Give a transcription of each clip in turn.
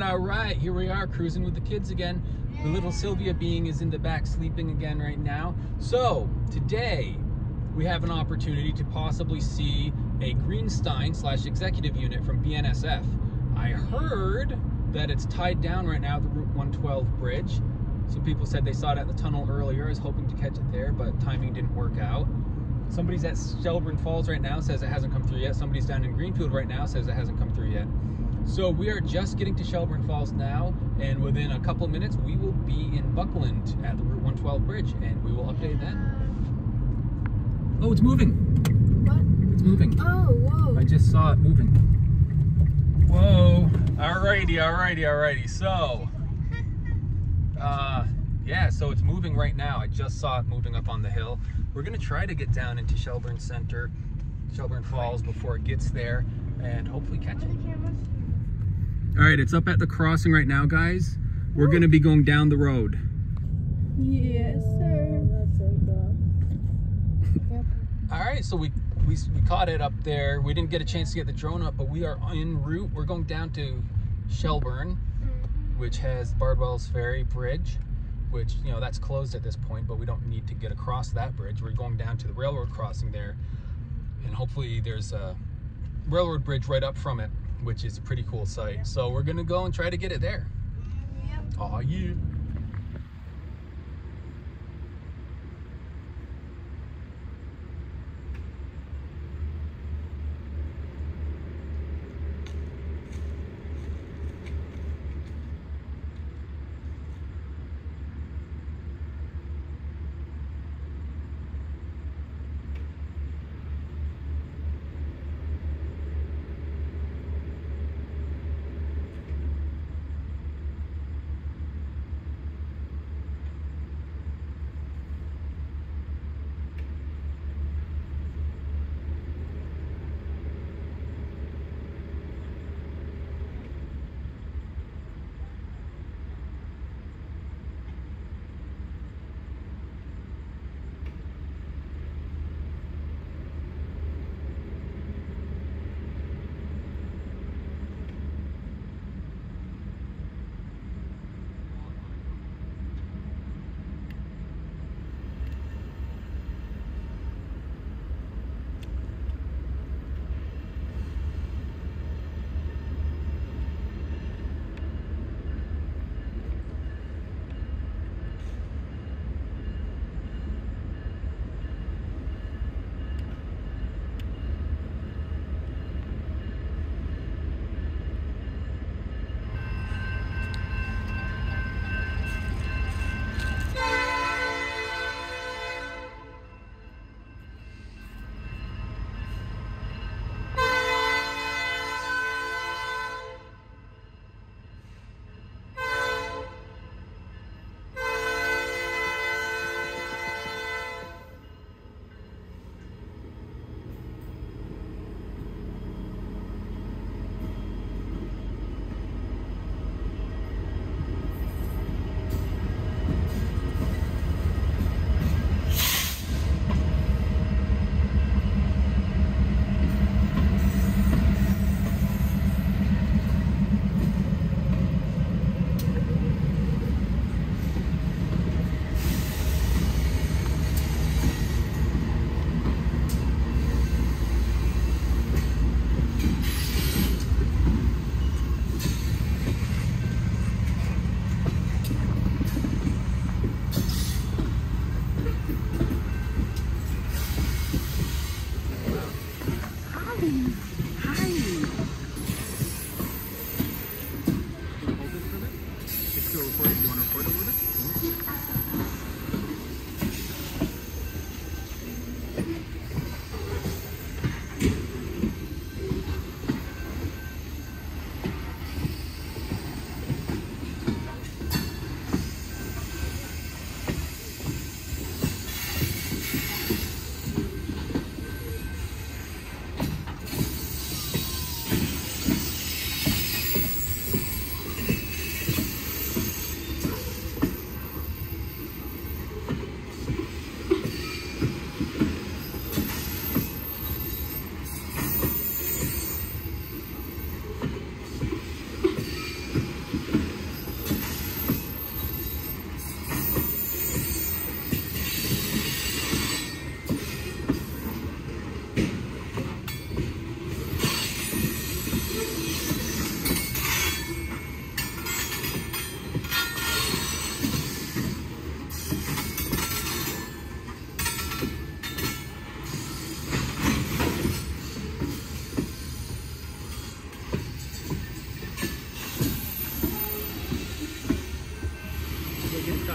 all right. Here we are cruising with the kids again. The little Sylvia being is in the back sleeping again right now. So today we have an opportunity to possibly see a Grinstein / executive unit from BNSF. I heard that it's tied down right now at the Route 112 bridge. Some people said they saw it at the tunnel earlier. I was hoping to catch it there, but timing didn't work out. Somebody's at Shelburne Falls right now, says it hasn't come through yet. Somebody's down in Greenfield right now, says it hasn't come through yet. So we are just getting to Shelburne Falls now, and within a couple of minutes we will be in Buckland at the Route 112 bridge, and we will update then. Oh, it's moving. What? It's moving. Oh, whoa. I just saw it moving. Whoa. Alrighty. So, yeah, so it's moving right now. I just saw it moving up on the hill. We're gonna try to get down into Shelburne Center, Shelburne Falls before it gets there, and hopefully catch it. All right, it's up at the crossing right now, guys. We're gonna be going down the road. Yes, sir. All right, so we caught it up there. We didn't get a chance to get the drone up, but we are en route. We're going down to Shelburne, which has Bardwell's Ferry Bridge, which, you know, that's closed at this point, but we don't need to get across that bridge. We're going down to the railroad crossing there, and hopefully there's a railroad bridge right up from it, which is a pretty cool sight. So we're gonna go and try to get it there. Yep. Aw, yeah.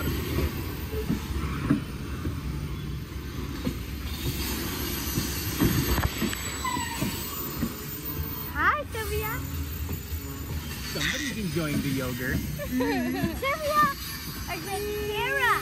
lot of being. Hi, Sylvia. Somebody's enjoying the yogurt. Sylvia, I said Sarah.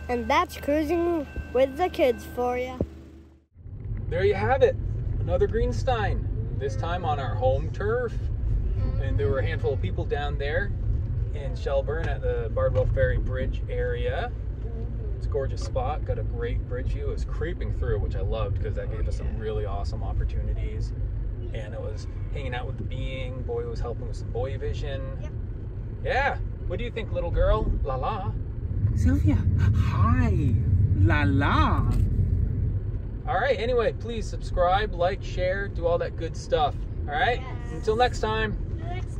And that's cruising with the kids for you. There you have it, another Grinstein, this time on our home turf. And there were a handful of people down there in Shelburne at the Bardwell Ferry Bridge area. It's a gorgeous spot, got a great bridge view. It was creeping through, which I loved because that gave us some really awesome opportunities. And it was hanging out with the being. Boy was helping with some boy vision. Yep. Yeah, what do you think, little girl? La la. Sylvia, hi. La la. All right, anyway, please subscribe, like, share, do all that good stuff. All right, Yes. until next time. Next